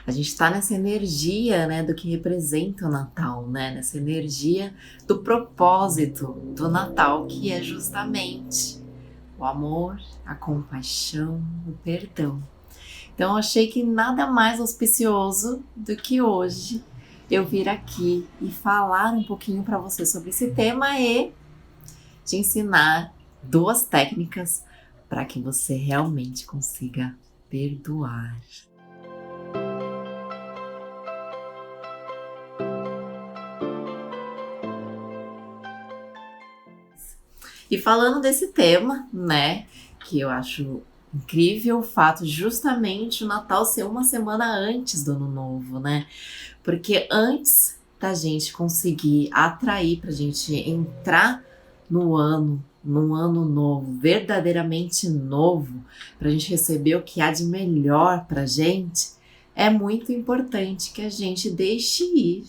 A gente está nessa energia, né, do que representa o Natal, né? Nessa energia do propósito do Natal, que é justamente o amor, a compaixão, o perdão. Então eu achei que nada mais auspicioso do que hoje eu vir aqui e falar um pouquinho para você sobre esse tema e te ensinar 2 técnicas para que você realmente consiga perdoar. E falando desse tema, né, que eu acho incrível o fato de justamente o Natal ser uma semana antes do Ano Novo, né? Porque antes da gente conseguir atrair, pra gente entrar num ano novo, verdadeiramente novo, pra gente receber o que há de melhor pra gente, é muito importante que a gente deixe ir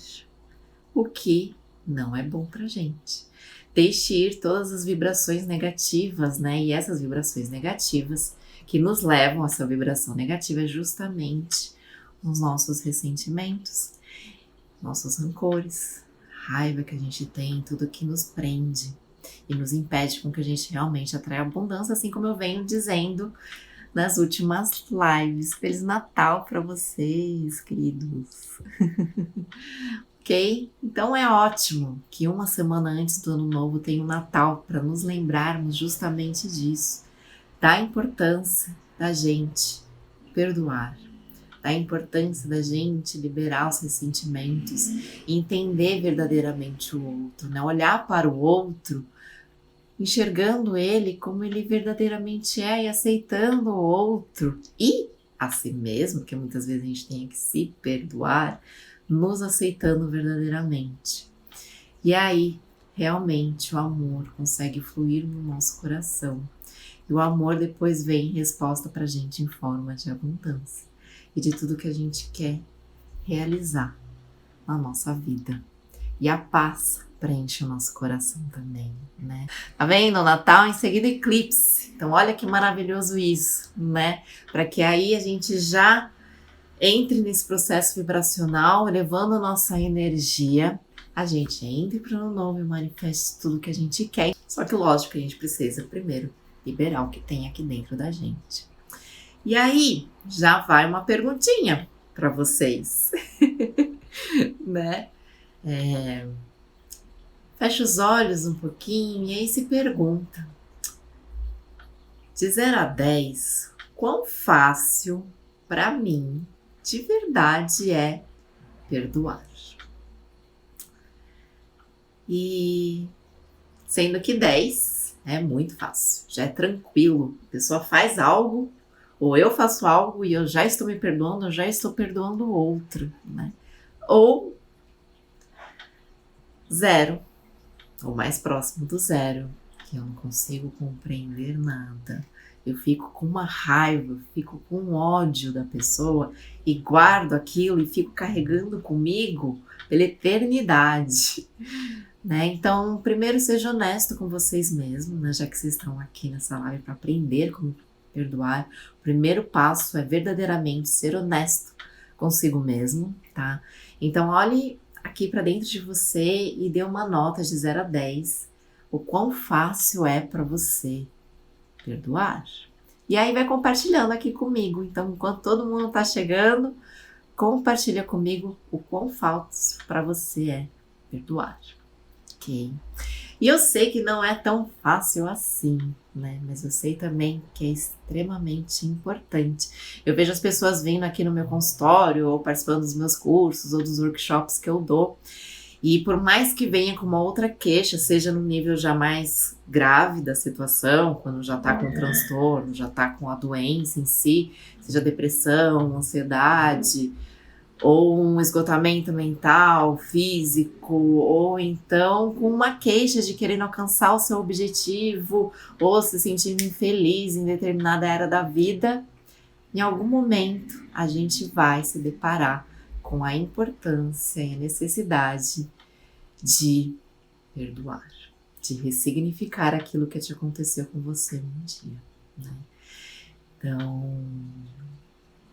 o que não é bom pra gente. Deixe ir todas as vibrações negativas, né? E essas vibrações negativas que nos levam a essa vibração negativa é justamente os nossos ressentimentos, nossos rancores, raiva que a gente tem, tudo que nos prende e nos impede com que a gente realmente atraia abundância, assim como eu venho dizendo nas últimas lives. Feliz Natal para vocês, queridos! Ok? Então é ótimo que uma semana antes do Ano Novo tenha o Natal para nos lembrarmos justamente disso, da importância da gente perdoar, da importância da gente liberar os ressentimentos e entender verdadeiramente o outro, né? Olhar para o outro, enxergando ele como ele verdadeiramente é e aceitando o outro e a si mesmo, que muitas vezes a gente tem que se perdoar, nos aceitando verdadeiramente. E aí, realmente, o amor consegue fluir no nosso coração. E o amor depois vem em resposta pra gente em forma de abundância e de tudo que a gente quer realizar na nossa vida. E a paz preenche o nosso coração também, né? Tá vendo? Natal em seguida eclipse. Então olha que maravilhoso isso, né? Para que aí a gente já entre nesse processo vibracional, elevando a nossa energia, a gente entre para o Ano Novo e manifeste tudo que a gente quer. Só que lógico que a gente precisa primeiro liberar o que tem aqui dentro da gente. E aí já vai uma perguntinha para vocês, né? Fecha os olhos um pouquinho e aí se pergunta: de 0 a 10, quão fácil para mim de verdade é perdoar? E sendo que 10 é muito fácil, já é tranquilo. A pessoa faz algo, ou eu faço algo e eu já estou me perdoando, eu já estou perdoando o outro, né? Ou 0, ou mais próximo do 0, que eu não consigo compreender nada. Eu fico com uma raiva, fico com ódio da pessoa e guardo aquilo e fico carregando comigo pela eternidade, né? Então, primeiro seja honesto com vocês mesmos, né? Já que vocês estão aqui nessa live para aprender como perdoar, o primeiro passo é verdadeiramente ser honesto consigo mesmo, tá? Então, olhe aqui para dentro de você e dê uma nota de 0 a 10, o quão fácil é para você perdoar. E aí vai compartilhando aqui comigo. Então, enquanto todo mundo tá chegando, compartilha comigo o quão fácil para você é perdoar. Ok? E eu sei que não é tão fácil assim, né? Mas eu sei também que é extremamente importante. Eu vejo as pessoas vindo aqui no meu consultório, ou participando dos meus cursos, ou dos workshops que eu dou. E por mais que venha com uma outra queixa, seja no nível já mais grave da situação, quando já tá com transtorno, já tá com a doença em si, seja depressão, ansiedade, ou um esgotamento mental, físico, ou então com uma queixa de querendo alcançar o seu objetivo, ou se sentindo infeliz em determinada era da vida, em algum momento a gente vai se deparar com a importância e a necessidade de perdoar, de ressignificar aquilo que te aconteceu com você um dia, né? Então,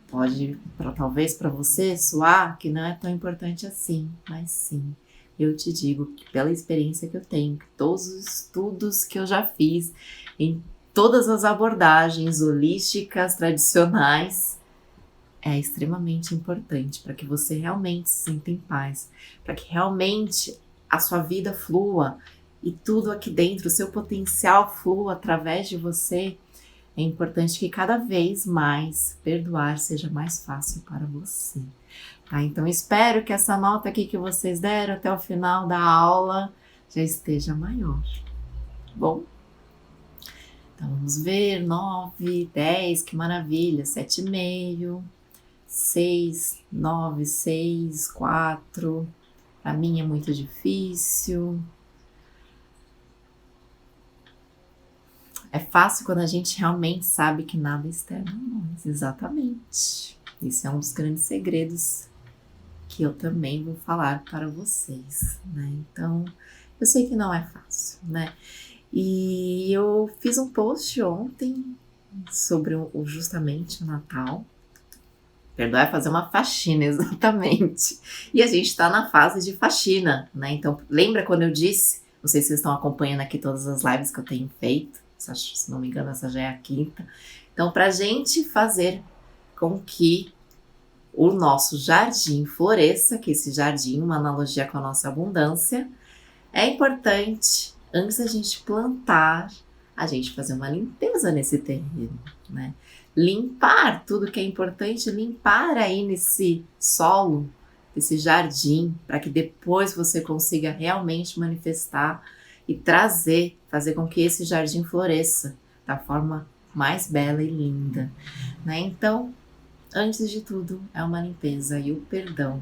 Pode, talvez para você, soar que não é tão importante assim, mas sim. Eu te digo que pela experiência que eu tenho, que todos os estudos que eu já fiz, em todas as abordagens holísticas tradicionais, é extremamente importante para que você realmente se sinta em paz, para que realmente a sua vida flua e tudo aqui dentro, o seu potencial flua através de você. É importante que cada vez mais perdoar seja mais fácil para você. Tá? Então espero que essa nota aqui que vocês deram até o final da aula já esteja maior. Bom? Então vamos ver, 9, 10, que maravilha, 7,5, 6, 9, 6, 4. Para mim é muito difícil. É fácil quando a gente realmente sabe que nada é externo a nós, exatamente. Isso é um dos grandes segredos que eu também vou falar para vocês, né? Então, eu sei que não é fácil, né? E eu fiz um post ontem sobre justamente o Natal. Perdoar é fazer uma faxina, exatamente. E a gente está na fase de faxina, né? Então, lembra quando eu disse, não sei se vocês estão acompanhando aqui todas as lives que eu tenho feito, se não me engano, essa já é a 5ª. Então, para a gente fazer com que o nosso jardim floresça, que esse jardim, uma analogia com a nossa abundância, é importante, antes da gente plantar, a gente fazer uma limpeza nesse terreno, né? Limpar tudo que é importante, limpar aí nesse solo, esse jardim, para que depois você consiga realmente manifestar e trazer, fazer com que esse jardim floresça da forma mais bela e linda, né? Então, antes de tudo, é uma limpeza e o perdão,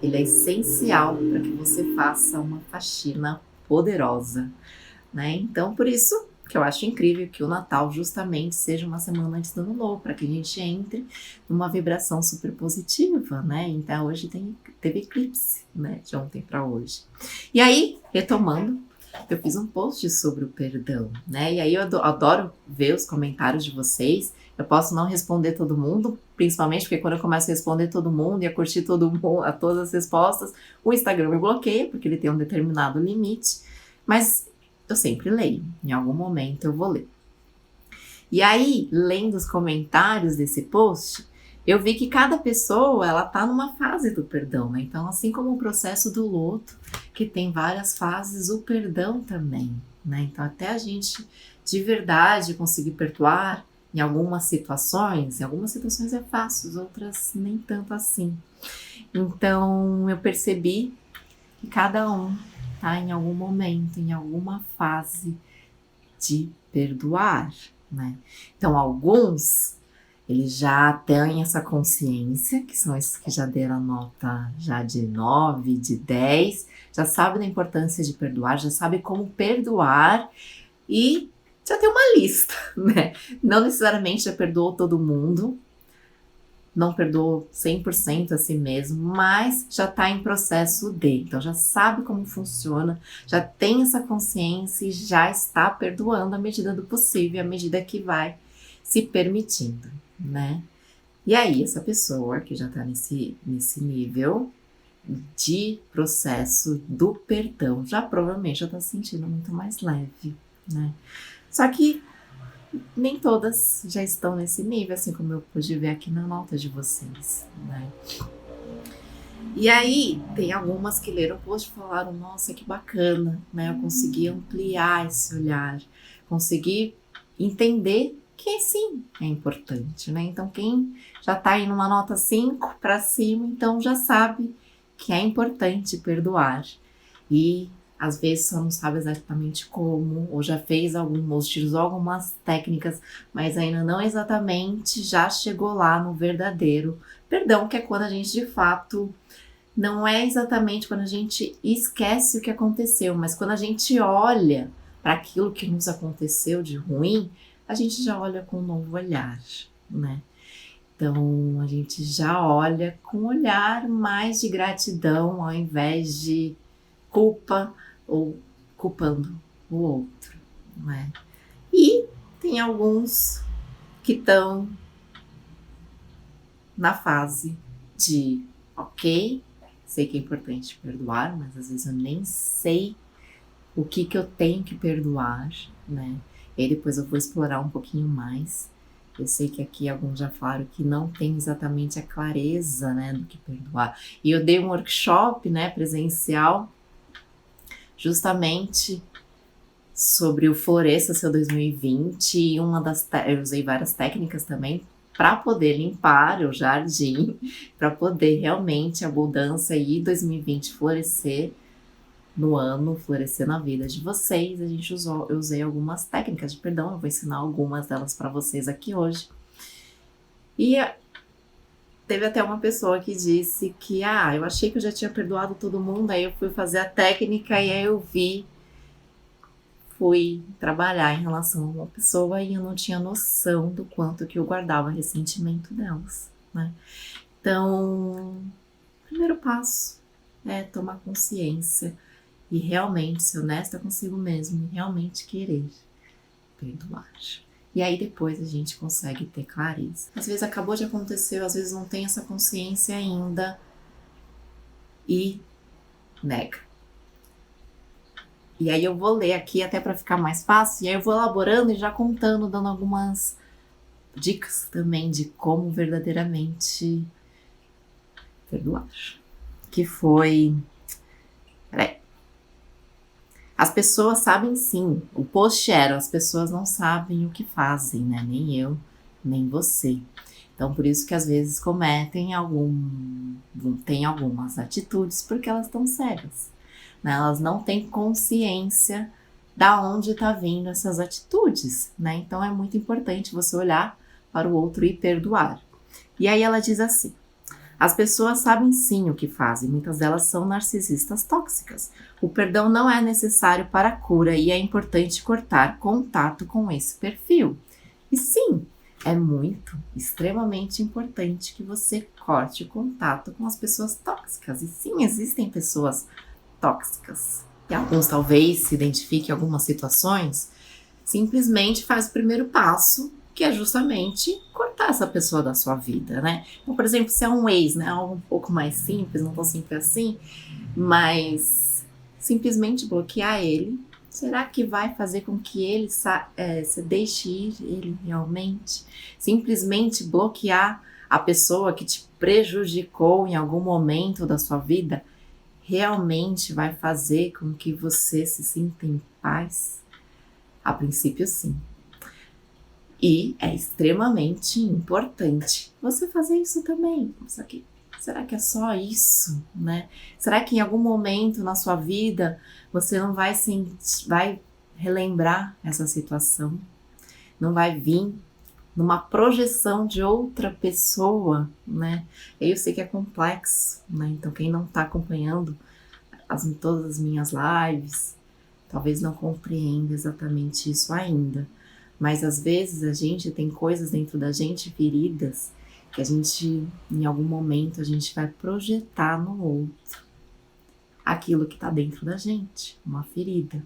ele é essencial para que você faça uma faxina poderosa, né? Então, por isso que eu acho incrível que o Natal justamente seja uma semana antes do Ano Novo, para que a gente entre numa vibração super positiva, né? Então, hoje teve eclipse, né? De ontem para hoje. E aí, retomando, eu fiz um post sobre o perdão, né? E aí eu adoro ver os comentários de vocês. Eu posso não responder todo mundo, principalmente porque quando eu começo a responder todo mundo e a curtir todo mundo, a todas as respostas, o Instagram me bloqueia, porque ele tem um determinado limite, mas eu sempre leio, em algum momento eu vou ler. E aí, lendo os comentários desse post, eu vi que cada pessoa, ela tá numa fase do perdão, né? Então, assim como o processo do luto, que tem várias fases, o perdão também, né? Então, até a gente, de verdade, conseguir perdoar, em algumas situações é fácil, outras nem tanto assim. Então, eu percebi que cada um tá em algum momento, em alguma fase de perdoar, né? Então, alguns, eles já têm essa consciência, que são esses que já deram a nota já de 9, de 10, já sabem da importância de perdoar, já sabem como perdoar e já tem uma lista, né? Não necessariamente já perdoou todo mundo, não perdoou 100% a si mesmo, mas já está em processo de, então já sabe como funciona, já tem essa consciência e já está perdoando à medida do possível, à medida que vai se permitindo, né? E aí essa pessoa que já está nesse nível de processo do perdão, já provavelmente já está se sentindo muito mais leve, né? Só que nem todas já estão nesse nível, assim como eu pude ver aqui na nota de vocês, né? E aí, tem algumas que leram o post e falaram, nossa, que bacana, né? Eu consegui ampliar esse olhar, consegui entender que sim, é importante, né? Então, quem já tá aí numa nota 5 para cima, então já sabe que é importante perdoar. E às vezes só não sabe exatamente como, ou já fez ou utilizou algumas técnicas, mas ainda não exatamente já chegou lá no verdadeiro perdão, que é quando a gente de fato, não é exatamente quando a gente esquece o que aconteceu, mas quando a gente olha para aquilo que nos aconteceu de ruim, a gente já olha com um novo olhar, né? Então, a gente já olha com um olhar mais de gratidão, ao invés de culpa ou culpando o outro, né? E tem alguns que estão na fase de, ok, sei que é importante perdoar, mas às vezes eu nem sei o que eu tenho que perdoar, né? E aí depois eu vou explorar um pouquinho mais. Eu sei que aqui alguns já falaram que não tem exatamente a clareza, né, do que perdoar. E eu dei um workshop, né, presencial, justamente sobre o Floresça Seu 2020, e eu usei várias técnicas também para poder limpar o jardim, para poder realmente a abundância e 2020 florescer no ano, florescer na vida de vocês. Eu usei algumas técnicas de perdão, eu vou ensinar algumas delas para vocês aqui hoje. E teve até uma pessoa que disse que, eu achei que eu já tinha perdoado todo mundo, aí eu fui fazer a técnica e aí eu fui trabalhar em relação a uma pessoa e eu não tinha noção do quanto que eu guardava ressentimento delas, né? Então, o primeiro passo é tomar consciência e realmente ser honesta consigo mesmo e realmente querer perdoar. E aí depois a gente consegue ter clareza. Às vezes acabou de acontecer, às vezes não tem essa consciência ainda e nega. E aí eu vou ler aqui até para ficar mais fácil, e aí eu vou elaborando e já contando, dando algumas dicas também de como verdadeiramente perdoar. Que foi... As pessoas sabem sim, o post era, as pessoas não sabem o que fazem, né? Nem eu, nem você. Então, por isso que às vezes tem algumas atitudes porque elas estão cegas, né? Elas não têm consciência da onde está vindo essas atitudes, né? Então, é muito importante você olhar para o outro e perdoar. E aí ela diz assim: as pessoas sabem sim o que fazem, muitas delas são narcisistas tóxicas. O perdão não é necessário para a cura e é importante cortar contato com esse perfil. E sim, é extremamente importante que você corte o contato com as pessoas tóxicas. E sim, existem pessoas tóxicas. E alguns talvez se identifiquem em algumas situações, simplesmente faz o primeiro passo, que é justamente cortar essa pessoa da sua vida, né? Então, por exemplo, se é um ex, né? Algo um pouco mais simples, não tão simples assim, mas simplesmente bloquear ele, será que vai fazer com que ele você deixe ir ele realmente? Simplesmente bloquear a pessoa que te prejudicou em algum momento da sua vida, realmente vai fazer com que você se sinta em paz? A princípio, sim. E é extremamente importante você fazer isso também. Só que, será que é só isso, né? Será que em algum momento na sua vida você não vai relembrar essa situação? Não vai vir numa projeção de outra pessoa, né? Eu sei que é complexo, né? Então quem não está acompanhando todas as minhas lives, talvez não compreenda exatamente isso ainda. Mas às vezes a gente tem coisas dentro da gente, feridas, que a gente, em algum momento, a gente vai projetar no outro aquilo que está dentro da gente, uma ferida,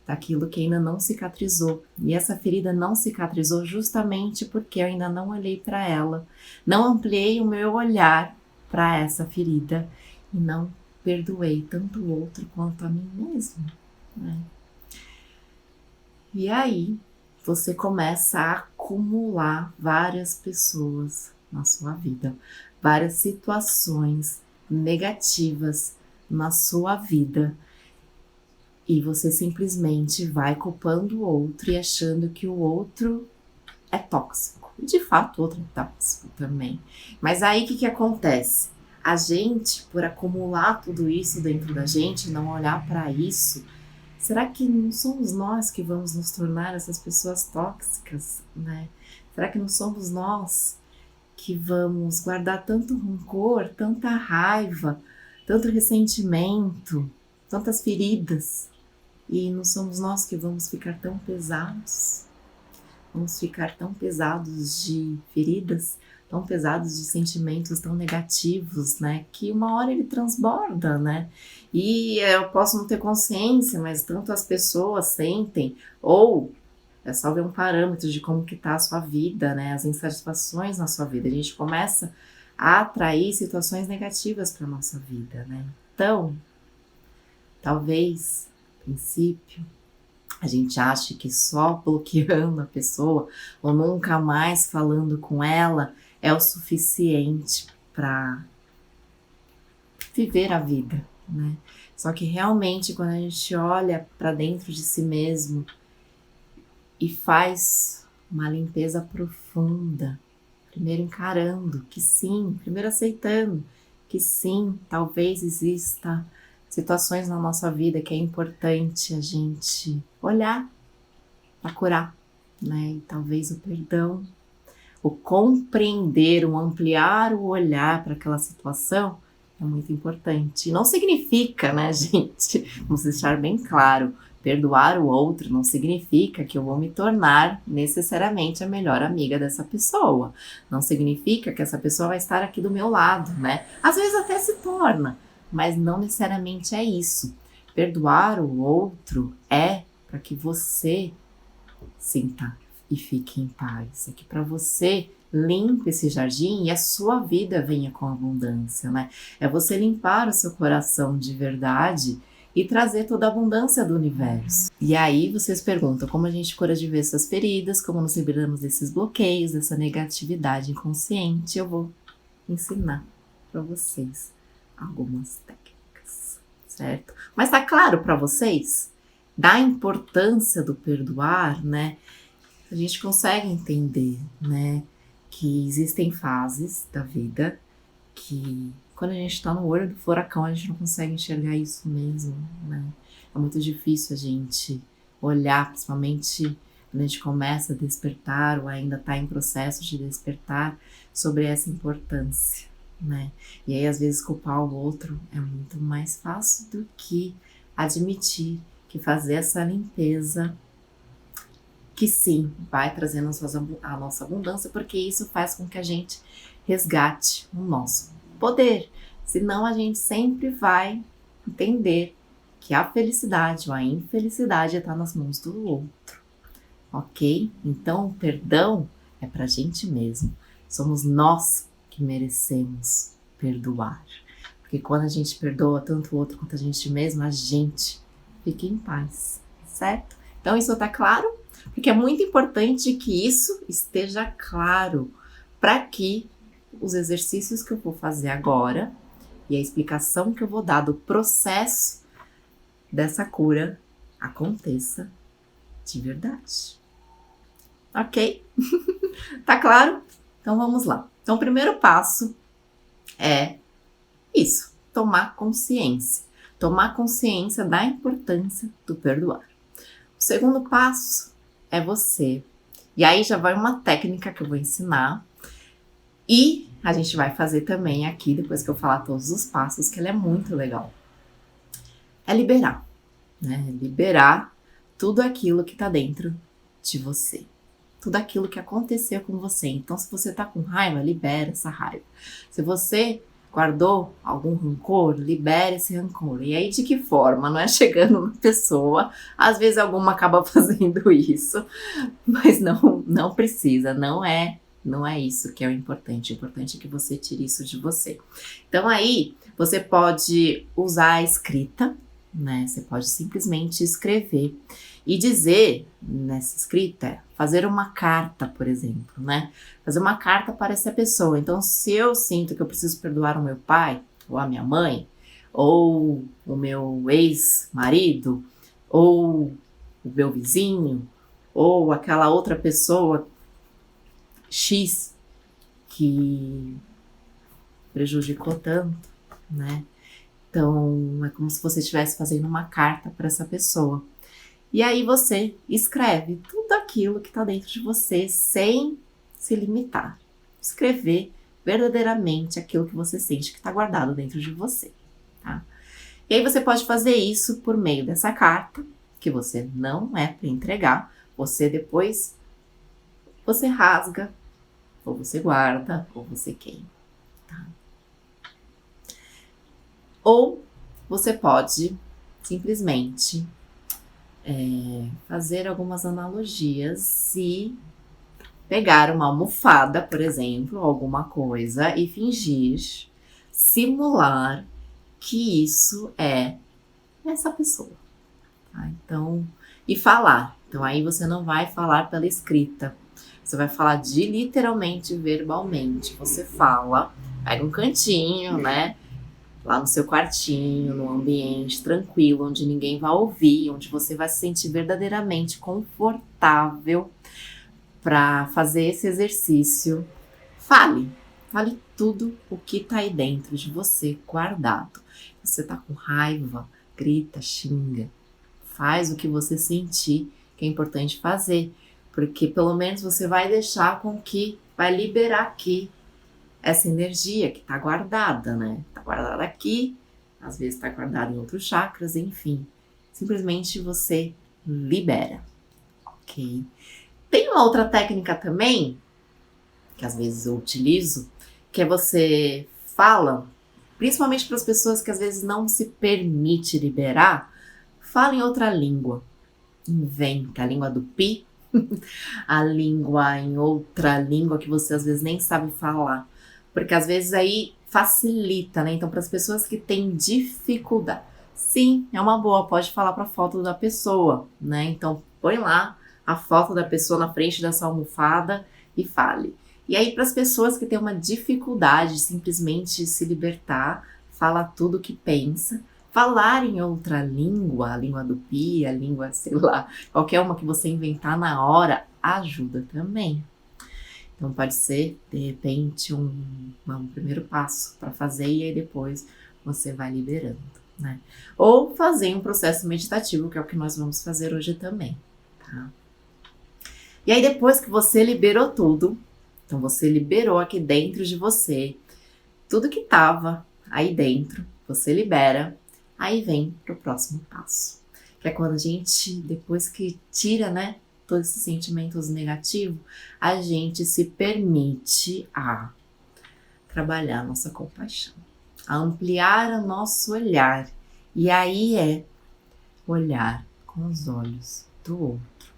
daquilo que ainda não cicatrizou. E essa ferida não cicatrizou justamente porque eu ainda não olhei para ela, não ampliei o meu olhar para essa ferida e não perdoei tanto o outro quanto a mim mesmo, né? E aí você começa a acumular várias pessoas na sua vida, várias situações negativas na sua vida, e você simplesmente vai culpando o outro e achando que o outro é tóxico. E de fato o outro é tóxico também. Mas aí o que acontece? A gente, por acumular tudo isso dentro da gente, não olhar para isso, será que não somos nós que vamos nos tornar essas pessoas tóxicas, né? Será que não somos nós que vamos guardar tanto rancor, tanta raiva, tanto ressentimento, tantas feridas? E não somos nós que vamos ficar tão pesados? Vamos ficar tão pesados de feridas, tão pesados de sentimentos tão negativos, né? Que uma hora ele transborda, né? E eu posso não ter consciência, mas tanto as pessoas sentem, ou é só ver um parâmetro de como que tá a sua vida, né? As insatisfações na sua vida. A gente começa a atrair situações negativas para nossa vida, né? Então, talvez, a princípio, a gente ache que só bloqueando a pessoa ou nunca mais falando com ela é o suficiente para viver a vida, né? Só que realmente quando a gente olha para dentro de si mesmo e faz uma limpeza profunda, primeiro encarando que sim, primeiro aceitando que sim, talvez exista situações na nossa vida que é importante a gente olhar para curar, né? E talvez o perdão, o compreender, o ampliar o olhar para aquela situação é muito importante. Não significa, né, gente? Vamos deixar bem claro, perdoar o outro não significa que eu vou me tornar necessariamente a melhor amiga dessa pessoa. Não significa que essa pessoa vai estar aqui do meu lado, né? Às vezes até se torna, mas não necessariamente é isso. Perdoar o outro é para que você sinta e fique em paz. É que para você limpe esse jardim e a sua vida venha com abundância, né? É você limpar o seu coração de verdade e trazer toda a abundância do universo. E aí vocês perguntam como a gente cura de vez essas feridas, como nos liberamos desses bloqueios, dessa negatividade inconsciente. Eu vou ensinar para vocês algumas técnicas, certo? Mas tá claro para vocês da importância do perdoar, né? A gente consegue entender, né, que existem fases da vida que quando a gente está no olho do furacão a gente não consegue enxergar isso mesmo, né? É muito difícil a gente olhar, principalmente quando a gente começa a despertar ou ainda está em processo de despertar sobre essa importância, né? E aí às vezes culpar o outro é muito mais fácil do que admitir que fazer essa limpeza que sim, vai trazendo a nossa abundância, porque isso faz com que a gente resgate o nosso poder. Senão a gente sempre vai entender que a felicidade ou a infelicidade está nas mãos do outro, ok? Então o perdão é pra gente mesmo. Somos nós que merecemos perdoar. Porque quando a gente perdoa tanto o outro quanto a gente mesmo, a gente fica em paz, certo? Então isso tá claro? Porque é muito importante que isso esteja claro para que os exercícios que eu vou fazer agora e a explicação que eu vou dar do processo dessa cura aconteça de verdade. Ok? Tá claro? Então vamos lá. Então o primeiro passo é isso, tomar consciência. Tomar consciência da importância do perdoar. O segundo passo é você. E aí já vai uma técnica que eu vou ensinar. E a gente vai fazer também aqui, depois que eu falar todos os passos, que ela é muito legal. É liberar, né? Liberar tudo aquilo que tá dentro de você. Tudo aquilo que aconteceu com você. Então, se você tá com raiva, libera essa raiva. Se você guardou algum rancor, libere esse rancor. E aí, de que forma? Não é chegando na pessoa, às vezes alguma acaba fazendo isso, mas não precisa, não é isso que é o importante. O importante é que você tire isso de você. Então aí, você pode usar a escrita, né? Você pode simplesmente escrever e dizer nessa escrita, fazer uma carta, por exemplo, né? Fazer uma carta para essa pessoa. Então, se eu sinto que eu preciso perdoar o meu pai, ou a minha mãe, ou o meu ex-marido, ou o meu vizinho, ou aquela outra pessoa X que prejudicou tanto, né? Então, é como se você estivesse fazendo uma carta para essa pessoa. E aí você escreve tudo aquilo que está dentro de você sem se limitar. Escrever verdadeiramente aquilo que você sente que está guardado dentro de você, tá? E aí você pode fazer isso por meio dessa carta, que você não é para entregar. Você depois, você rasga, ou você guarda, ou você queima, tá? Ou você pode simplesmente fazer algumas analogias e pegar uma almofada, por exemplo, alguma coisa e fingir, simular que isso é essa pessoa. Tá? Então, e falar. Então aí você não vai falar pela escrita. Você vai falar de literalmente, verbalmente. Você fala, pega um cantinho, né? Lá no seu quartinho, num ambiente tranquilo, onde ninguém vai ouvir, onde você vai se sentir verdadeiramente confortável para fazer esse exercício. Fale tudo o que tá aí dentro de você guardado. Você tá com raiva, grita, xinga, faz o que você sentir que é importante fazer, porque pelo menos você vai deixar com que vai liberar aqui essa energia que tá guardada, né? Tá guardada aqui, às vezes tá guardada em outros chakras, enfim. Simplesmente você libera, ok? Tem uma outra técnica também, que às vezes eu utilizo, que é você fala, principalmente para as pessoas que às vezes não se permite liberar, fala em outra língua. Inventa a língua do pi, a língua em outra língua que você às vezes nem sabe falar. Porque às vezes aí facilita, né? Então, para as pessoas que têm dificuldade, sim, é uma boa, pode falar para a foto da pessoa, né? Então, põe lá a foto da pessoa na frente dessa almofada e fale. E aí, para as pessoas que têm uma dificuldade de simplesmente se libertar, fala tudo o que pensa. Falar em outra língua, a língua do pi, a língua, sei lá, qualquer uma que você inventar na hora, ajuda também. Então pode ser, de repente, um primeiro passo para fazer e aí depois você vai liberando, né? Ou fazer um processo meditativo, que é o que nós vamos fazer hoje também, tá? E aí depois que você liberou tudo, então você liberou aqui dentro de você tudo que estava aí dentro, você libera, aí vem pro próximo passo, que é quando a gente, depois que tira, né, todos esses sentimentos negativos, a gente se permite a trabalhar a nossa compaixão, a ampliar o nosso olhar. E aí é olhar com os olhos do outro,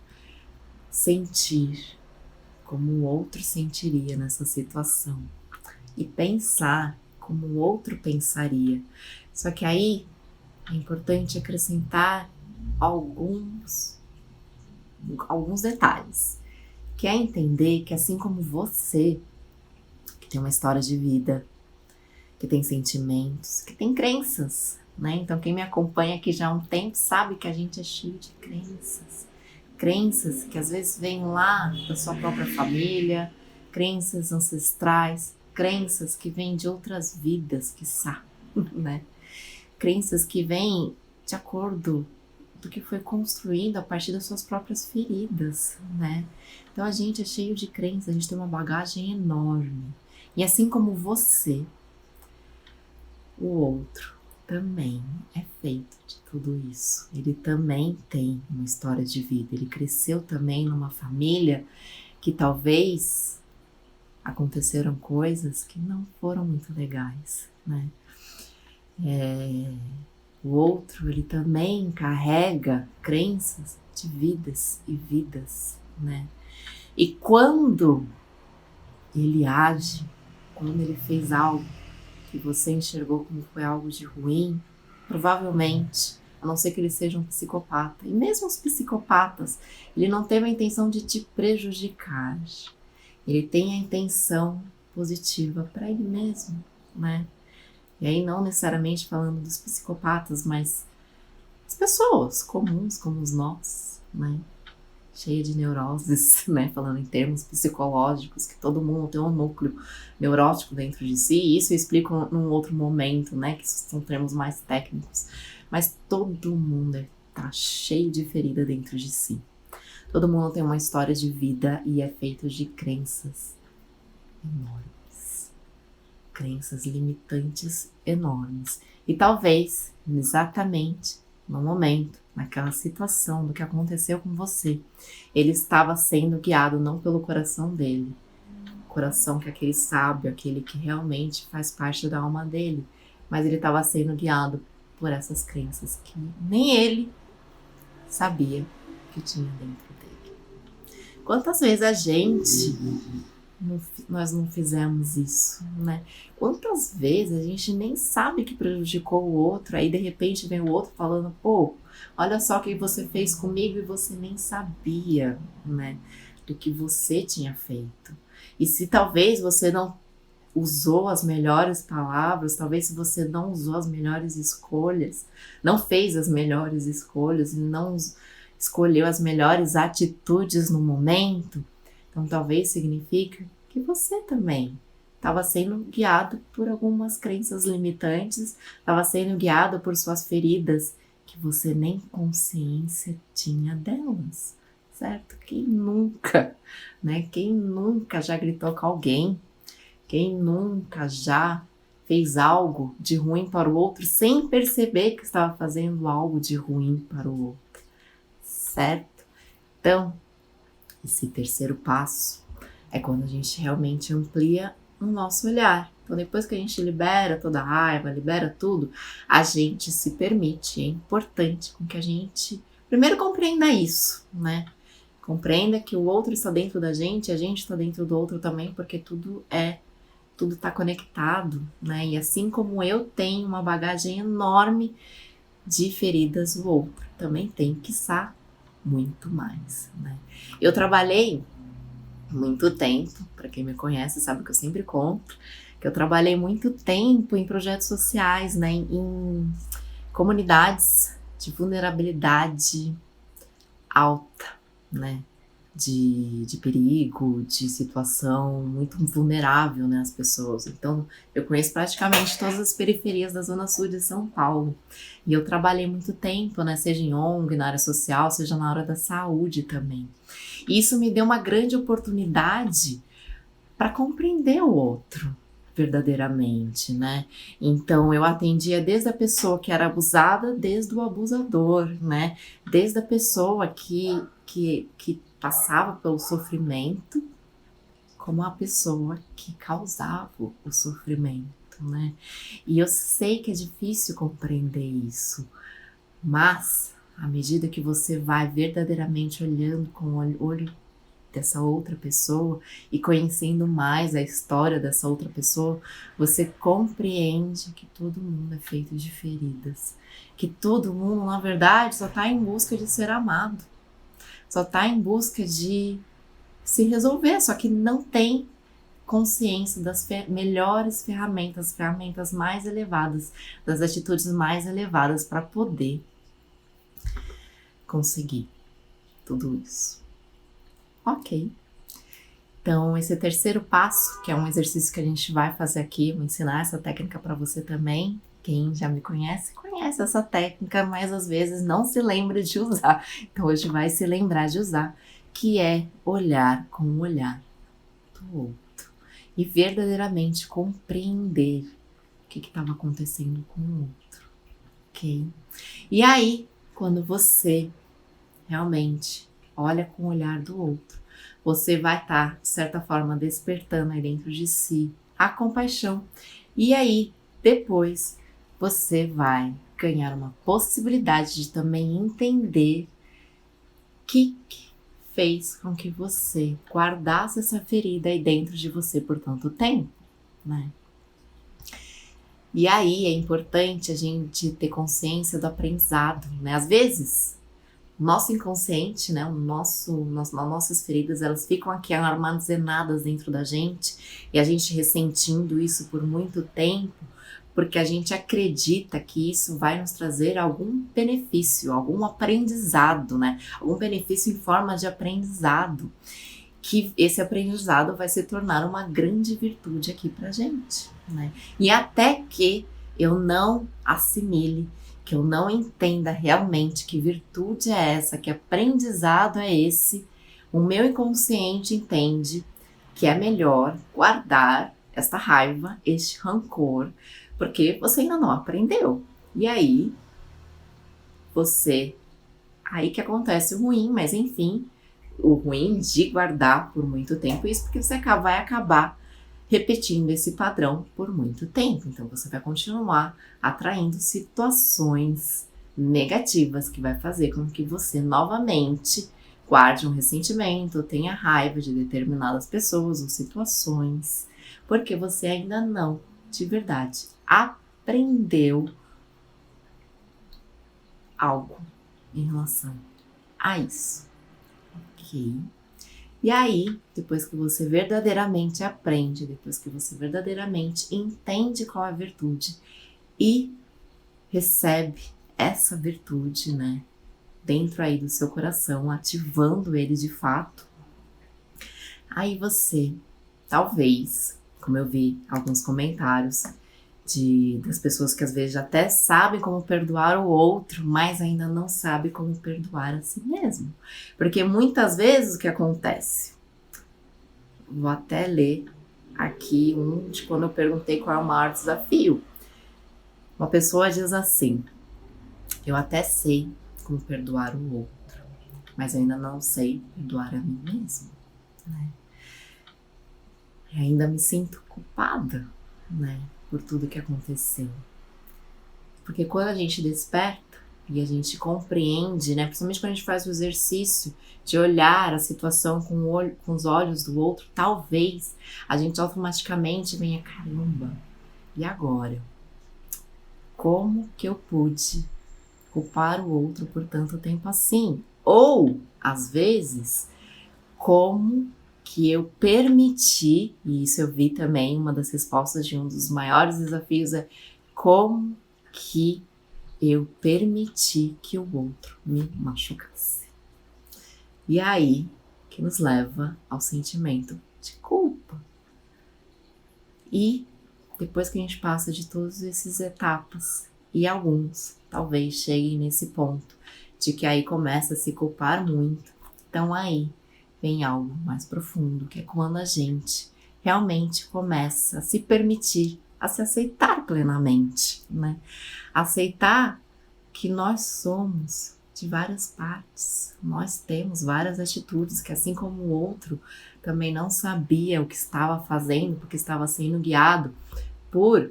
sentir como o outro sentiria nessa situação e pensar como o outro pensaria. Só que aí é importante acrescentar alguns detalhes, que é entender que assim como você, que tem uma história de vida, que tem sentimentos, que tem crenças, né? Então quem me acompanha aqui já há um tempo sabe que a gente é cheio de crenças. Crenças que às vezes vêm lá da sua própria família, crenças ancestrais, crenças que vêm de outras vidas, quiçá, né? Crenças que vêm de acordo do que foi construído a partir das suas próprias feridas, né? Então a gente é cheio de crenças, a gente tem uma bagagem enorme. E assim como você, o outro também é feito de tudo isso. Ele também tem uma história de vida, ele cresceu também numa família que talvez aconteceram coisas que não foram muito legais, né? O outro, ele também carrega crenças de vidas e vidas, né? E quando ele age, quando ele fez algo que você enxergou como foi algo de ruim, provavelmente, a não ser que ele seja um psicopata, e mesmo os psicopatas, ele não teve a intenção de te prejudicar, ele tem a intenção positiva para ele mesmo, né? E aí não necessariamente falando dos psicopatas, mas as pessoas comuns como nós, né? Cheia de neuroses, né? Falando em termos psicológicos, que todo mundo tem um núcleo neurótico dentro de si, e isso eu explico num outro momento, né? Que são termos mais técnicos. Mas todo mundo tá cheio de ferida dentro de si. Todo mundo tem uma história de vida e é feito de crenças enormes. Crenças limitantes enormes. E talvez, exatamente no momento, naquela situação do que aconteceu com você, ele estava sendo guiado não pelo coração dele, coração que é aquele sábio, aquele que realmente faz parte da alma dele, mas ele estava sendo guiado por essas crenças que nem ele sabia que tinha dentro dele. Quantas vezes nós não fizemos isso, né? Quantas vezes a gente nem sabe que prejudicou o outro, aí de repente vem o outro falando, pô, olha só o que você fez comigo e você nem sabia, né, do que você tinha feito. E se talvez você não usou as melhores palavras, talvez se você não usou as melhores escolhas, não fez as melhores escolhas e não escolheu as melhores atitudes no momento, então talvez signifique que você também estava sendo guiado por algumas crenças limitantes, estava sendo guiado por suas feridas que você nem consciência tinha delas, certo? Quem nunca, né? Quem nunca já gritou com alguém? Quem nunca já fez algo de ruim para o outro sem perceber que estava fazendo algo de ruim para o outro, certo? Então, esse terceiro passo é quando a gente realmente amplia o nosso olhar. Então, depois que a gente libera toda a raiva, libera tudo, a gente se permite. É importante com que a gente primeiro compreenda isso, né? Compreenda que o outro está dentro da gente, a gente está dentro do outro também, porque tudo está conectado, né? E assim como eu tenho uma bagagem enorme de feridas, o outro também tem, quiçá, muito mais, né? Eu trabalhei muito tempo, para quem me conhece sabe que eu sempre conto, que eu trabalhei muito tempo em projetos sociais, né? Em comunidades de vulnerabilidade alta, né? De perigo, de situação muito vulnerável, né, as pessoas. Então, eu conheço praticamente todas as periferias da Zona Sul de São Paulo. E eu trabalhei muito tempo, né, seja em ONG, na área social, seja na área da saúde também. E isso me deu uma grande oportunidade para compreender o outro verdadeiramente, né? Então, eu atendia desde a pessoa que era abusada, desde o abusador, né? Desde a pessoa que passava pelo sofrimento, como a pessoa que causava o sofrimento, né? E eu sei que é difícil compreender isso, mas à medida que você vai verdadeiramente olhando com o olho dessa outra pessoa e conhecendo mais a história dessa outra pessoa, você compreende que todo mundo é feito de feridas, que todo mundo, na verdade, só está em busca de ser amado, só está em busca de se resolver, só que não tem consciência das melhores ferramentas, ferramentas mais elevadas, das atitudes mais elevadas para poder conseguir tudo isso. Ok. Então, esse terceiro passo, que é um exercício que a gente vai fazer aqui, vou ensinar essa técnica para você também. Quem já me conhece, conhece essa técnica, mas às vezes não se lembra de usar. Então, hoje vai se lembrar de usar, que é olhar com o olhar do outro e verdadeiramente compreender o que estava acontecendo com o outro, ok? E aí, quando você realmente olha com o olhar do outro, você vai estar, de certa forma, despertando aí dentro de si a compaixão. E aí, depois, você vai ganhar uma possibilidade de também entender o que fez com que você guardasse essa ferida aí dentro de você por tanto tempo, né? E aí é importante a gente ter consciência do aprendizado, né? Às vezes, nosso inconsciente, né, as nossas feridas, elas ficam aqui armazenadas dentro da gente e a gente ressentindo isso por muito tempo, porque a gente acredita que isso vai nos trazer algum benefício, algum aprendizado, né, algum benefício em forma de aprendizado, que esse aprendizado vai se tornar uma grande virtude aqui pra gente, né, e até que eu não assimile, que eu não entenda realmente que virtude é essa, que aprendizado é esse, o meu inconsciente entende que é melhor guardar esta raiva, este rancor, porque você ainda não aprendeu. E aí, aí que acontece o ruim, mas enfim, o ruim de guardar por muito tempo, isso porque você vai acabar repetindo esse padrão por muito tempo. Então, você vai continuar atraindo situações negativas que vai fazer com que você novamente guarde um ressentimento, tenha raiva de determinadas pessoas ou situações, porque você ainda não, de verdade, aprendeu algo em relação a isso, ok? E aí, depois que você verdadeiramente aprende, depois que você verdadeiramente entende qual é a virtude e recebe essa virtude, né, dentro aí do seu coração, ativando ele de fato, aí você, talvez, como eu vi alguns comentários das pessoas que às vezes até sabem como perdoar o outro, mas ainda não sabem como perdoar a si mesmo. Porque muitas vezes o que acontece? Vou até ler aqui de quando eu perguntei qual é o maior desafio. Uma pessoa diz assim: eu até sei como perdoar o outro, mas eu ainda não sei perdoar a mim mesmo, né? E ainda me sinto culpada, né, por tudo que aconteceu. Porque quando a gente desperta e a gente compreende, né, principalmente quando a gente faz o exercício de olhar a situação com os olhos do outro, talvez a gente automaticamente venha, caramba, e agora? Como que eu pude culpar o outro por tanto tempo assim? Ou, às vezes, como que eu permiti, e isso eu vi também, uma das respostas de um dos maiores desafios é como que eu permiti que o outro me machucasse. E aí que nos leva ao sentimento de culpa. E depois que a gente passa de todas essas etapas, e alguns talvez cheguem nesse ponto de que aí começa a se culpar muito, então aí vem algo mais profundo, que é quando a gente realmente começa a se permitir, a se aceitar plenamente, né? Aceitar que nós somos de várias partes, nós temos várias atitudes que, assim como o outro também não sabia o que estava fazendo, porque estava sendo guiado por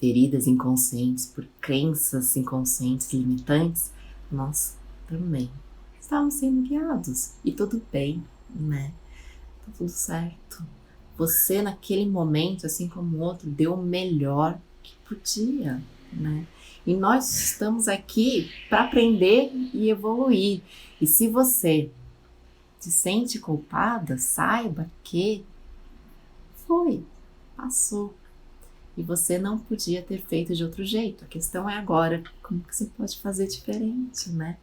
feridas inconscientes, por crenças inconscientes limitantes, nós também estávamos sendo guiados. E tudo bem, né? Tá tudo certo. Você, naquele momento, assim como o outro, deu o melhor que podia, né? E nós estamos aqui para aprender e evoluir. E se você se sente culpada, saiba que passou. E você não podia ter feito de outro jeito. A questão é agora, como que você pode fazer diferente, né?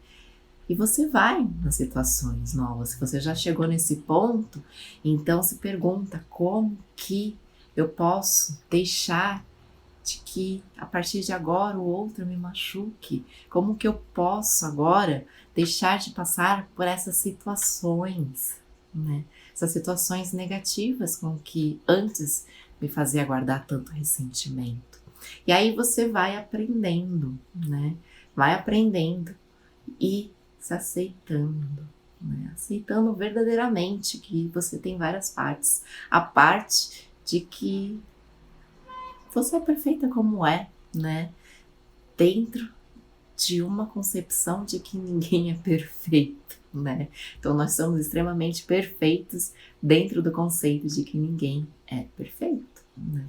E você vai nas situações novas. Se você já chegou nesse ponto, então se pergunta como que eu posso deixar de que a partir de agora o outro me machuque? Como que eu posso agora deixar de passar por essas situações, né? Essas situações negativas com que antes me fazia guardar tanto ressentimento. E aí você vai aprendendo, né? Vai aprendendo e se aceitando, né? Aceitando verdadeiramente que você tem várias partes. A parte de que você é perfeita como é, né? Dentro de uma concepção de que ninguém é perfeito, né? Então nós somos extremamente perfeitos dentro do conceito de que ninguém é perfeito, né?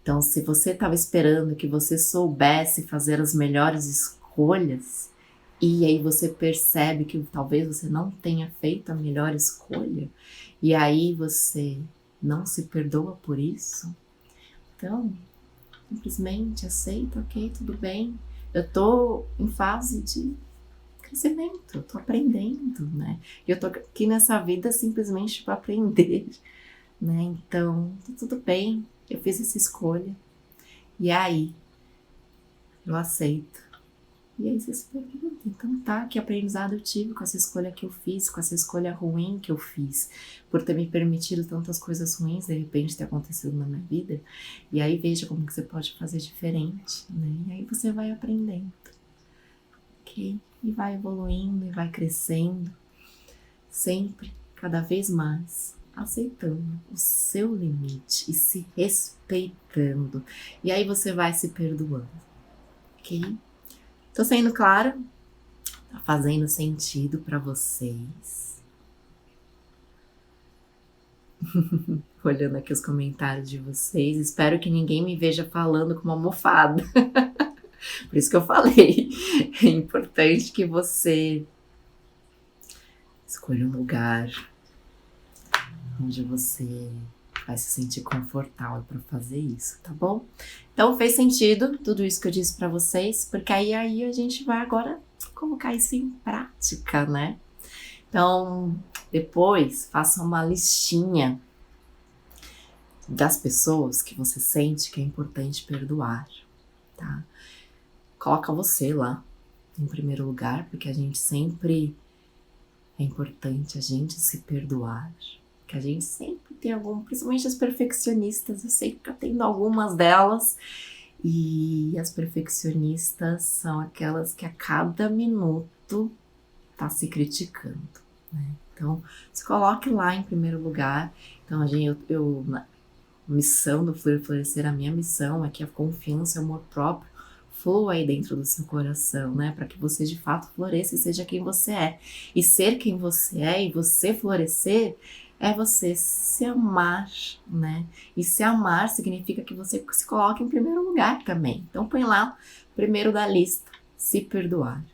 Então, se você estava esperando que você soubesse fazer as melhores escolhas, e aí você percebe que talvez você não tenha feito a melhor escolha, e aí você não se perdoa por isso, então simplesmente aceita, ok, tudo bem. Eu tô em fase de crescimento, eu tô aprendendo, né? E eu tô aqui nessa vida simplesmente para aprender, né? Então, tá tudo bem, eu fiz essa escolha. E aí, eu aceito. E aí você se pergunta, então tá, que aprendizado eu tive com essa escolha que eu fiz, com essa escolha ruim que eu fiz, por ter me permitido tantas coisas ruins, de repente, ter acontecido na minha vida. E aí veja como que você pode fazer diferente, né? E aí você vai aprendendo, ok? E vai evoluindo, e vai crescendo, sempre, cada vez mais, aceitando o seu limite e se respeitando. E aí você vai se perdoando, ok? Tô sendo clara? Tá fazendo sentido para vocês? Olhando aqui os comentários de vocês, espero que ninguém me veja falando com uma almofada. Por isso que eu falei, é importante que você escolha um lugar onde você vai se sentir confortável para fazer isso, tá bom? Então fez sentido tudo isso que eu disse para vocês, porque aí a gente vai agora colocar isso em prática, né? Então depois faça uma listinha das pessoas que você sente que é importante perdoar, tá? Coloca você lá em primeiro lugar, porque a gente sempre é importante a gente se perdoar, que a gente sempre tem principalmente as perfeccionistas, eu sei que tá tendo algumas delas, e as perfeccionistas são aquelas que a cada minuto tá se criticando, né? Então, se coloque lá em primeiro lugar. Então, a missão do Fluir Florescer, a minha missão é que a confiança e o amor próprio flua aí dentro do seu coração, né? Para que você de fato floresça e seja quem você é. E ser quem você é e você florescer é você se amar, né? E se amar significa que você se coloque em primeiro lugar também. Então põe lá, primeiro da lista, se perdoar.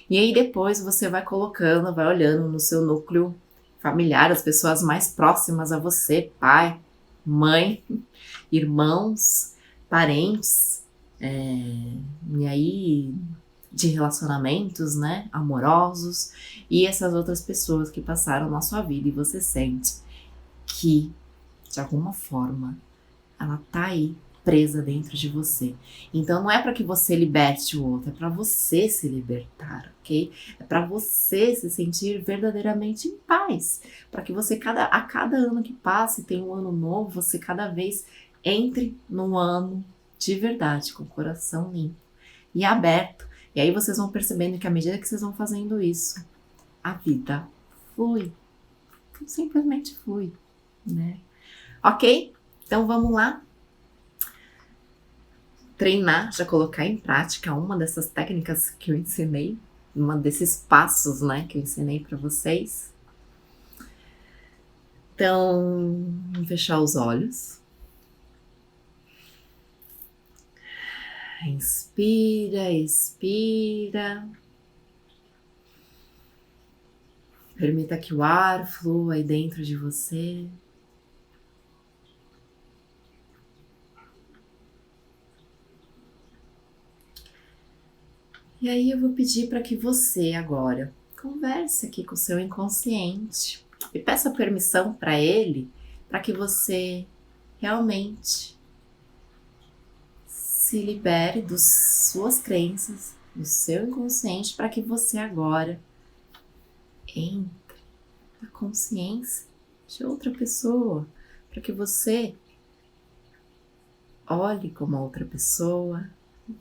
E aí depois você vai colocando, vai olhando no seu núcleo familiar, as pessoas mais próximas a você, pai, mãe, irmãos, parentes, e aí de relacionamentos, né, amorosos, e essas outras pessoas que passaram na sua vida e você sente que de alguma forma ela tá aí presa dentro de você. Então não é para que você liberte o outro, é para você se libertar, ok? É para você se sentir verdadeiramente em paz, para que você a cada ano que passe, tem um ano novo, você cada vez entre num ano de verdade, com o coração limpo e aberto. E aí vocês vão percebendo que à medida que vocês vão fazendo isso, a vida flui. Simplesmente flui, né? Ok? Então vamos lá treinar, já colocar em prática uma dessas técnicas que eu ensinei, uma desses passos, né, que eu ensinei para vocês. Então, vamos fechar os olhos. Inspira, expira. Permita que o ar flua aí dentro de você. E aí eu vou pedir para que você agora converse aqui com o seu inconsciente e peça permissão para ele, para que você realmente se libere das suas crenças, do seu inconsciente, para que você agora entre na consciência de outra pessoa, para que você olhe como outra pessoa,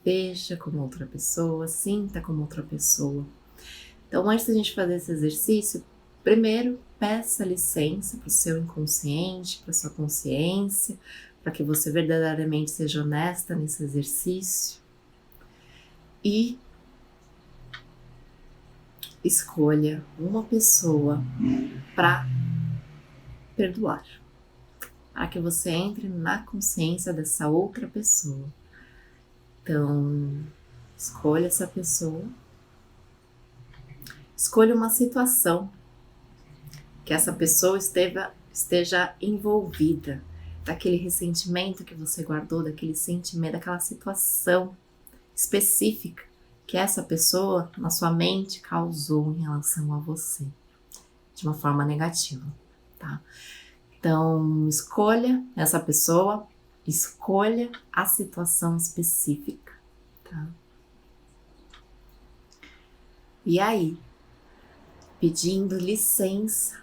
veja como outra pessoa, sinta como outra pessoa. Então, antes da gente fazer esse exercício, primeiro peça licença para o seu inconsciente, para a sua consciência, para que você verdadeiramente seja honesta nesse exercício e escolha uma pessoa para perdoar, para que você entre na consciência dessa outra pessoa. Então, escolha essa pessoa, escolha uma situação que essa pessoa esteja envolvida, daquele ressentimento que você guardou, daquele sentimento, daquela situação específica que essa pessoa na sua mente causou em relação a você, de uma forma negativa, tá? Então, escolha essa pessoa, escolha a situação específica, tá? E aí, pedindo licença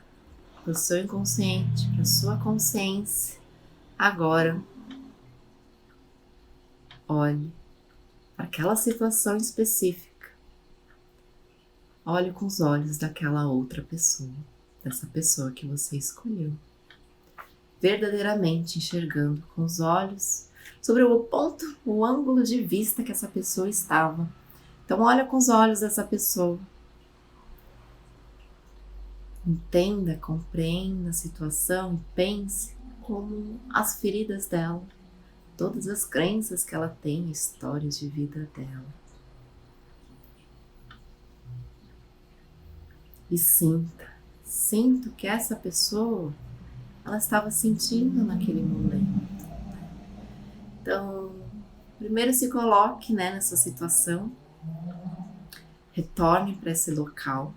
para o seu inconsciente, para a sua consciência, agora olhe para aquela situação específica, olhe com os olhos daquela outra pessoa, dessa pessoa que você escolheu, verdadeiramente enxergando com os olhos sobre o ângulo de vista que essa pessoa estava. Então olha com os olhos dessa pessoa Entenda, compreenda a situação e pense como as feridas dela, todas as crenças que ela tem, histórias de vida dela. E sinta o que essa pessoa ela estava sentindo naquele momento. Então, primeiro se coloque, nessa situação, retorne para esse local,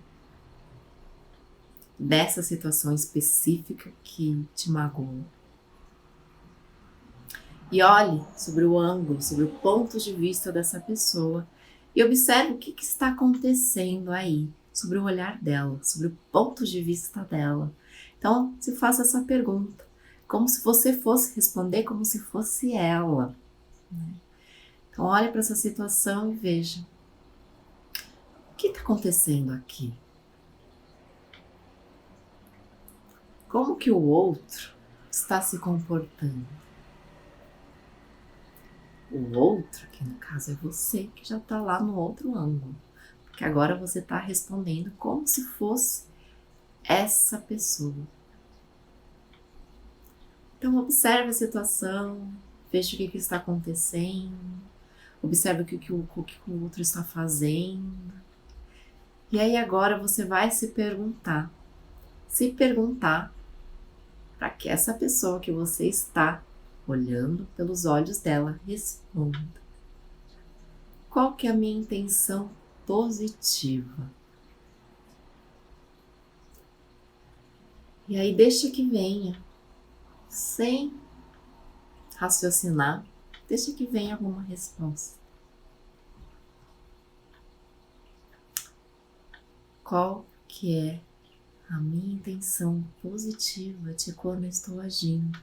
dessa situação específica que te magoou. E olhe sobre o ângulo, sobre o ponto de vista dessa pessoa e observe o que está acontecendo aí, sobre o olhar dela, sobre o ponto de vista dela. Então, se faça essa pergunta, como se você fosse responder como se fosse ela. Então, olhe para essa situação e veja, o que está acontecendo aqui? Como que o outro está se comportando? O outro, que no caso é você, que já está lá no outro ângulo. Porque agora você está respondendo como se fosse essa pessoa. Então observe a situação, veja o que está acontecendo, observe o que o outro está fazendo. E aí agora você vai se perguntar para que essa pessoa que você está olhando pelos olhos dela responda. Qual que é a minha intenção positiva? E aí deixa que venha, sem raciocinar, deixa que venha alguma resposta. Qual que é a minha intenção positiva de quando eu estou agindo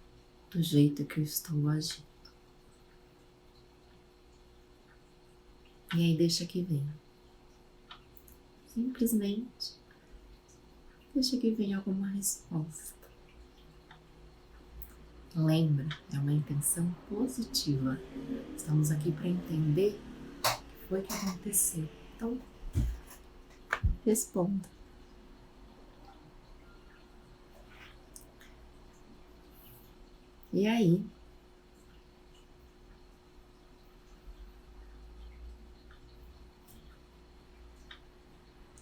do jeito que eu estou agindo? E aí deixa que venha. Simplesmente deixa que venha alguma resposta. Lembra, é uma intenção positiva. Estamos aqui para entender o que foi que aconteceu. Então, responda. E aí,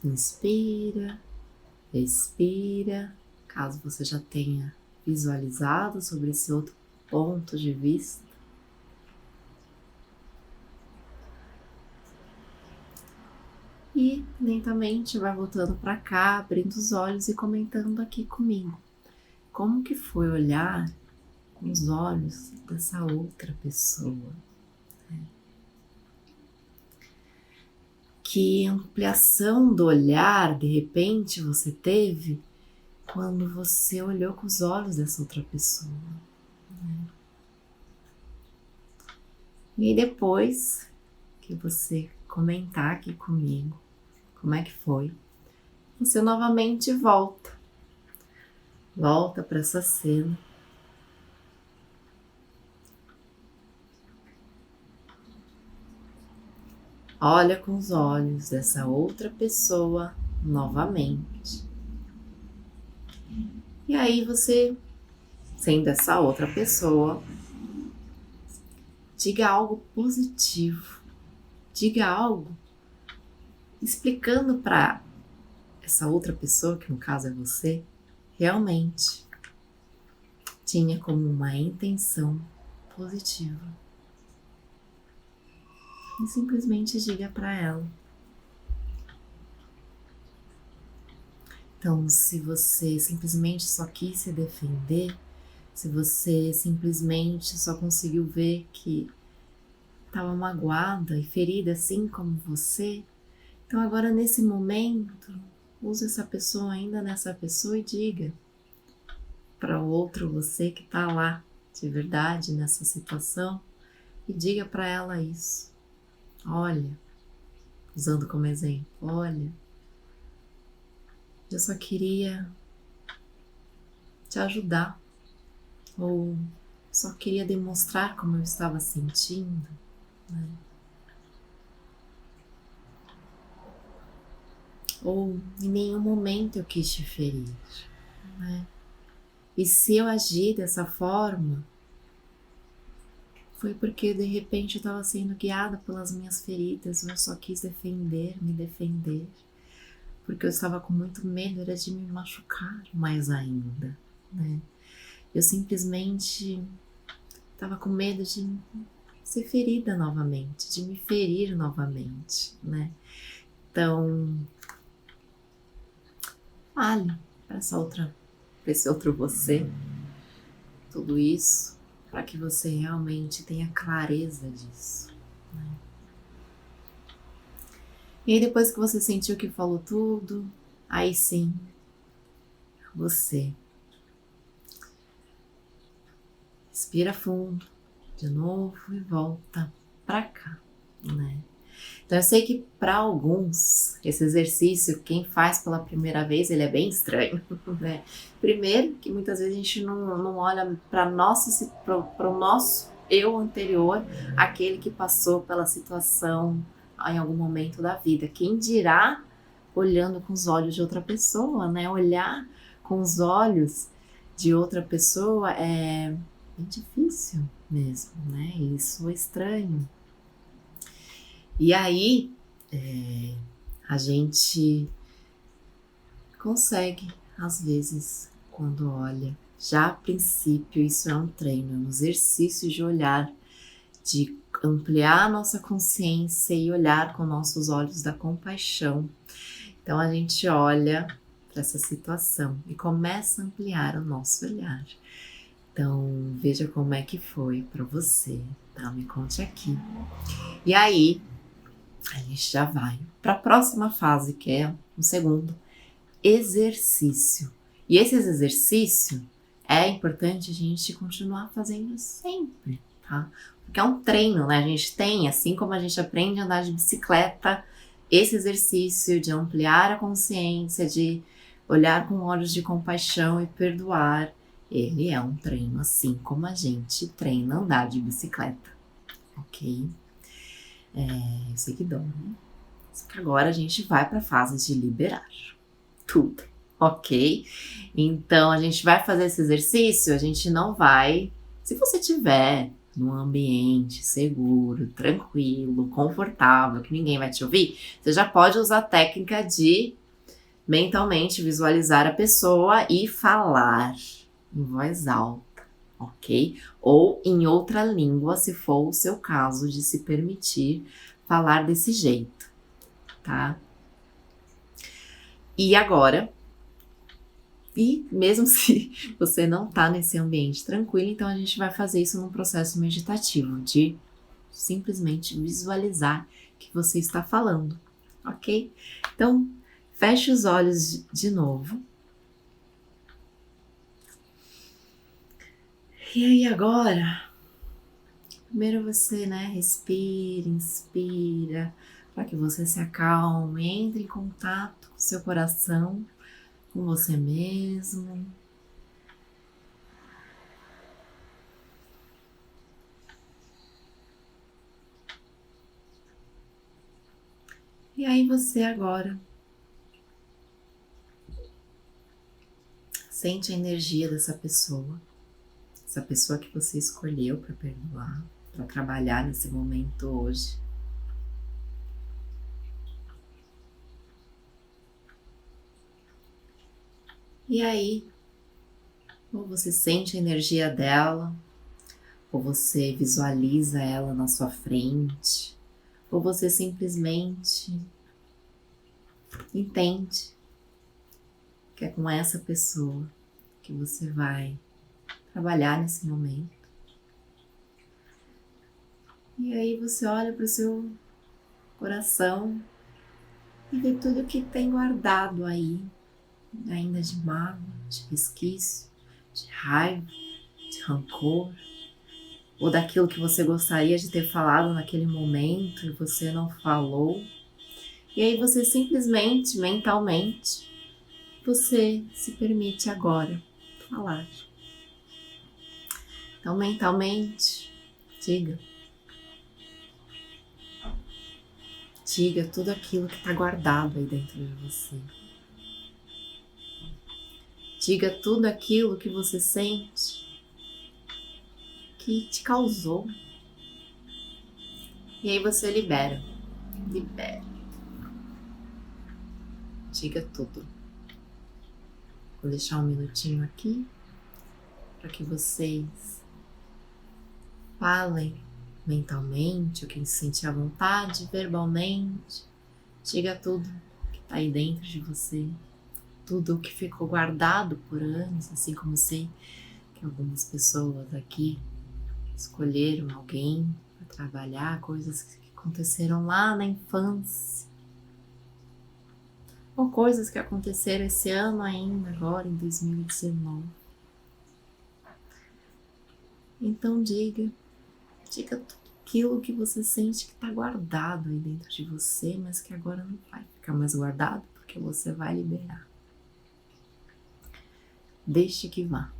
inspira, expira, caso você já tenha visualizado sobre esse outro ponto de vista. E lentamente vai voltando para cá, abrindo os olhos e comentando aqui comigo. Como que foi olhar com os olhos dessa outra pessoa? Que ampliação do olhar, de repente, você teve quando você olhou com os olhos dessa outra pessoa? E depois que você comentar aqui comigo como é que foi, você novamente volta para essa cena. Olha com os olhos dessa outra pessoa novamente. E aí você, sendo essa outra pessoa, diga algo positivo. Diga algo explicando para essa outra pessoa, que no caso é você, realmente tinha como uma intenção positiva. E simplesmente diga para ela. Então, se você simplesmente só quis se defender, se você simplesmente só conseguiu ver que estava magoada e ferida assim como você, então agora nesse momento, use essa pessoa ainda nessa pessoa e diga para o outro você que está lá de verdade nessa situação e diga para ela isso. Olha, usando como exemplo, olha, eu só queria te ajudar, ou só queria demonstrar como eu estava sentindo, né? Ou em nenhum momento eu quis te ferir, né? E se eu agir dessa forma, foi porque de repente eu estava sendo guiada pelas minhas feridas, eu só quis me defender, porque eu estava com muito medo, era de me machucar mais ainda, né? Eu simplesmente estava com medo de ser ferida novamente, de me ferir novamente, né? Então, fale para esse outro você, tudo isso, para que você realmente tenha clareza disso, né? E aí depois que você sentiu que falou tudo, aí sim, você respira fundo de novo e volta para cá, né? Então eu sei que para alguns esse exercício, quem faz pela primeira vez, ele é bem estranho, né? Primeiro que muitas vezes a gente não olha para o nosso eu anterior, aquele que passou pela situação em algum momento da vida. Quem dirá olhando com os olhos de outra pessoa, né? Olhar com os olhos de outra pessoa é bem difícil mesmo, né? Isso é estranho. E aí, a gente consegue, às vezes, quando olha, já a princípio isso é um treino, é um exercício de olhar, de ampliar a nossa consciência e olhar com nossos olhos da compaixão. Então a gente olha para essa situação e começa a ampliar o nosso olhar. Então veja como é que foi para você, tá? Me conte aqui. E aí, a gente já vai para a próxima fase, que é um segundo exercício. E esse exercício é importante a gente continuar fazendo sempre, tá? Porque é um treino, né? A gente tem, assim como a gente aprende a andar de bicicleta, esse exercício de ampliar a consciência, de olhar com olhos de compaixão e perdoar, ele é um treino, assim como a gente treina andar de bicicleta, ok? Eu sei que dói, né? Só que agora a gente vai para a fase de liberar tudo, ok? Então a gente vai fazer esse exercício, a gente não vai, se você tiver num ambiente seguro, tranquilo, confortável, que ninguém vai te ouvir, você já pode usar a técnica de mentalmente visualizar a pessoa e falar em voz alta, ok? Ou em outra língua, se for o seu caso de se permitir falar desse jeito, tá? E agora, e mesmo se você não tá nesse ambiente tranquilo, então a gente vai fazer isso num processo meditativo, de simplesmente visualizar que você está falando, ok? Então, feche os olhos de novo. E aí agora, primeiro você, né, respira, inspira, para que você se acalme, entre em contato com seu coração, com você mesmo. E aí você agora sente a energia dessa pessoa, essa pessoa que você escolheu para perdoar, para trabalhar nesse momento hoje. E aí, ou você sente a energia dela, ou você visualiza ela na sua frente, ou você simplesmente entende que é com essa pessoa que você vai trabalhar nesse momento. E aí você olha para o seu coração e vê tudo que tem guardado aí, ainda de mágoa, de resquício, de raiva, de rancor, ou daquilo que você gostaria de ter falado naquele momento e você não falou. E aí você simplesmente, mentalmente, você se permite agora falar. Então, mentalmente, diga: Diga tudo aquilo que está guardado aí dentro de você. Diga tudo aquilo que você sente que te causou. E aí você libera. Libera. Diga tudo. Vou deixar um minutinho aqui para que vocês falem mentalmente, ou quem se sentir à vontade, verbalmente. Diga tudo que está aí dentro de você. Tudo o que ficou guardado por anos, assim como sei que algumas pessoas aqui escolheram alguém para trabalhar, coisas que aconteceram lá na infância, ou coisas que aconteceram esse ano ainda, agora em 2019. Então diga tudo aquilo que você sente que está guardado aí dentro de você, mas que agora não vai ficar mais guardado, porque você vai liberar. Deixe que vá.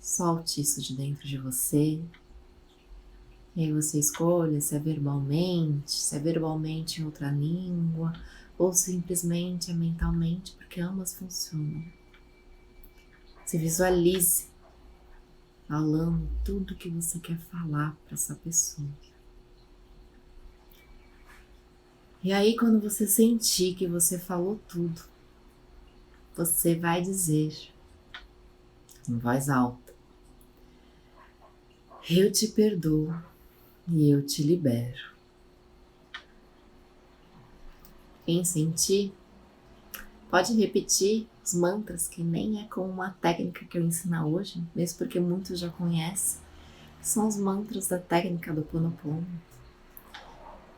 Solte isso de dentro de você. E aí você escolha se é verbalmente em outra língua, ou simplesmente é mentalmente, porque ambas funcionam. Se visualize falando tudo que você quer falar para essa pessoa. E aí quando você sentir que você falou tudo, você vai dizer em voz alta: eu te perdoo e eu te libero. Quem sentir, pode repetir os mantras, que nem é com uma técnica que eu ensino hoje, mesmo porque muitos já conhecem, são os mantras da técnica do Ho'oponopono.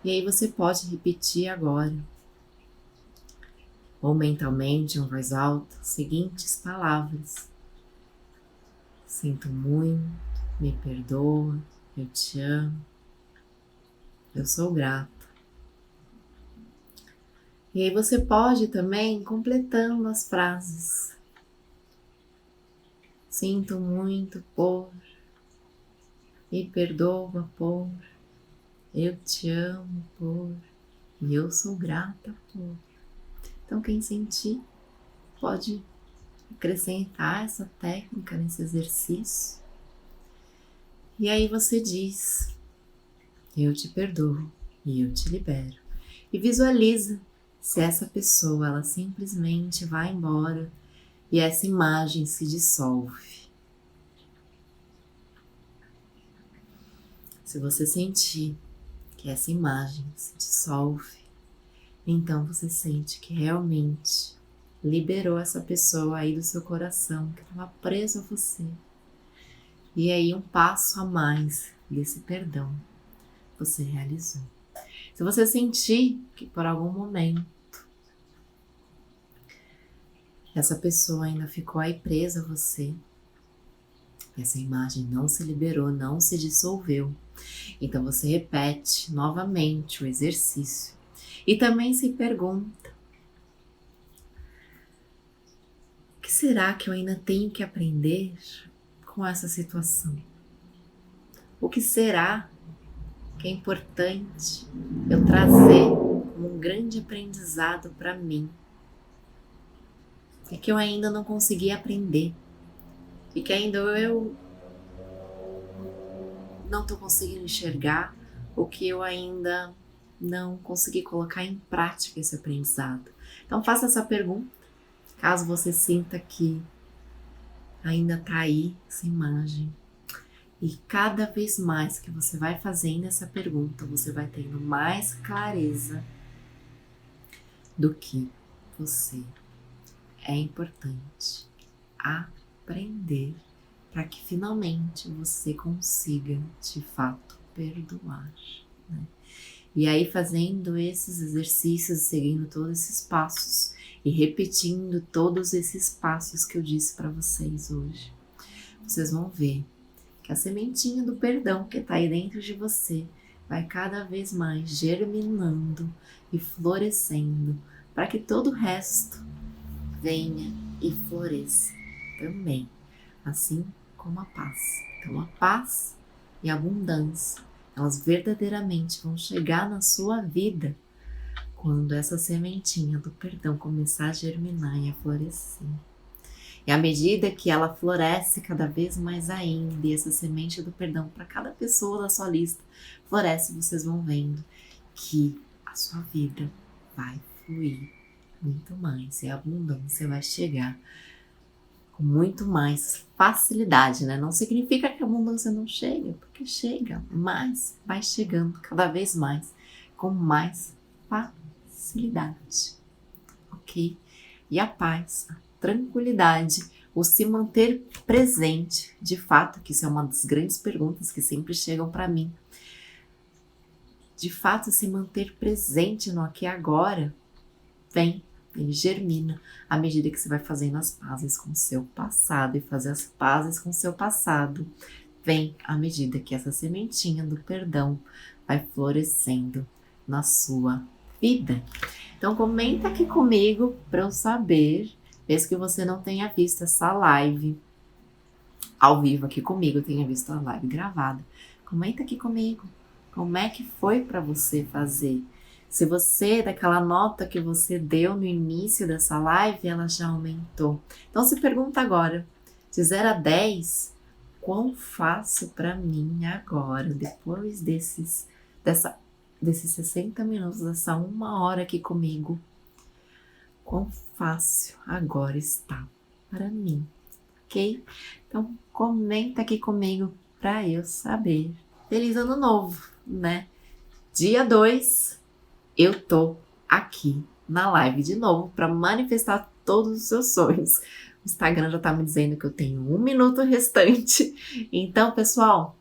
E aí você pode repetir agora, ou mentalmente, em voz alta, as seguintes palavras: sinto muito, me perdoa, eu te amo, eu sou grato. E aí você pode também completando as frases: sinto muito por, me perdoa por, eu te amo por, e eu sou grata por. Então quem sentir pode acrescentar essa técnica nesse exercício. E aí você diz: eu te perdoo e eu te libero. E visualiza se essa pessoa ela simplesmente vai embora e essa imagem se dissolve. Se você sentir que essa imagem se dissolve, então você sente que realmente liberou essa pessoa aí do seu coração, que estava preso a você. E aí um passo a mais desse perdão você realizou. Se você sentir que por algum momento essa pessoa ainda ficou aí presa a você, essa imagem não se liberou, não se dissolveu, então você repete novamente o exercício e também se pergunta: o que será que eu ainda tenho que aprender com essa situação? O que será que é importante eu trazer como um grande aprendizado para mim e que eu ainda não consegui aprender e que ainda eu não estou conseguindo enxergar, ou que eu ainda não consegui colocar em prática esse aprendizado? Então faça essa pergunta, caso você sinta que ainda está aí essa imagem. E cada vez mais que você vai fazendo essa pergunta, você vai tendo mais clareza do que você é importante aprender para que finalmente você consiga de fato perdoar, né? E aí fazendo esses exercícios, seguindo todos esses passos e repetindo todos esses passos que eu disse para vocês hoje, vocês vão ver que a sementinha do perdão que está aí dentro de você vai cada vez mais germinando e florescendo para que todo o resto venha e floresça também, assim como a paz. Então a paz e a abundância elas verdadeiramente vão chegar na sua vida quando essa sementinha do perdão começar a germinar e a florescer. E à medida que ela floresce cada vez mais ainda, e essa semente do perdão para cada pessoa da sua lista floresce, vocês vão vendo que a sua vida vai fluir muito mais e a abundância vai chegar com muito mais facilidade, né? Não significa que a abundância não chega, porque chega, mas vai chegando cada vez mais com mais facilidade, ok? E a paz, a tranquilidade, o se manter presente, de fato, que isso é uma das grandes perguntas que sempre chegam para mim. De fato, se manter presente no aqui e agora, ele germina à medida que você vai fazendo as pazes com o seu passado. E fazer as pazes com o seu passado vem à medida que essa sementinha do perdão vai florescendo na sua vida. Então comenta aqui comigo para eu saber, mesmo que você não tenha visto essa live ao vivo aqui comigo, tenha visto a live gravada, comenta aqui comigo como é que foi para você fazer. Se você, daquela nota que você deu no início dessa live, ela já aumentou. Então se pergunta agora, de 0 a 10, quão fácil para mim agora, depois desses 60 minutos, dessa 1 hora aqui comigo, quão fácil agora está para mim, ok? Então comenta aqui comigo para eu saber. Feliz ano novo, né? Dia 2, eu tô aqui na live de novo para manifestar todos os seus sonhos. O Instagram já tá me dizendo que eu tenho 1 minuto restante. Então, pessoal,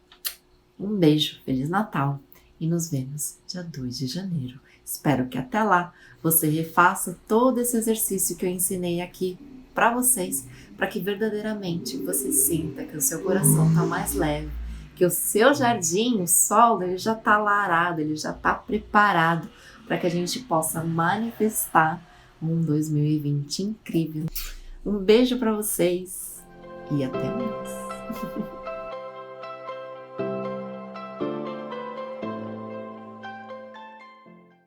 um beijo, Feliz Natal e nos vemos dia 2 de janeiro. Espero que até lá você refaça todo esse exercício que eu ensinei aqui para vocês, para que verdadeiramente você sinta que o seu coração tá mais leve, que o seu jardim, o solo, ele já tá lá arado, ele já tá preparado para que a gente possa manifestar um 2020 incrível. Um beijo para vocês e até mais.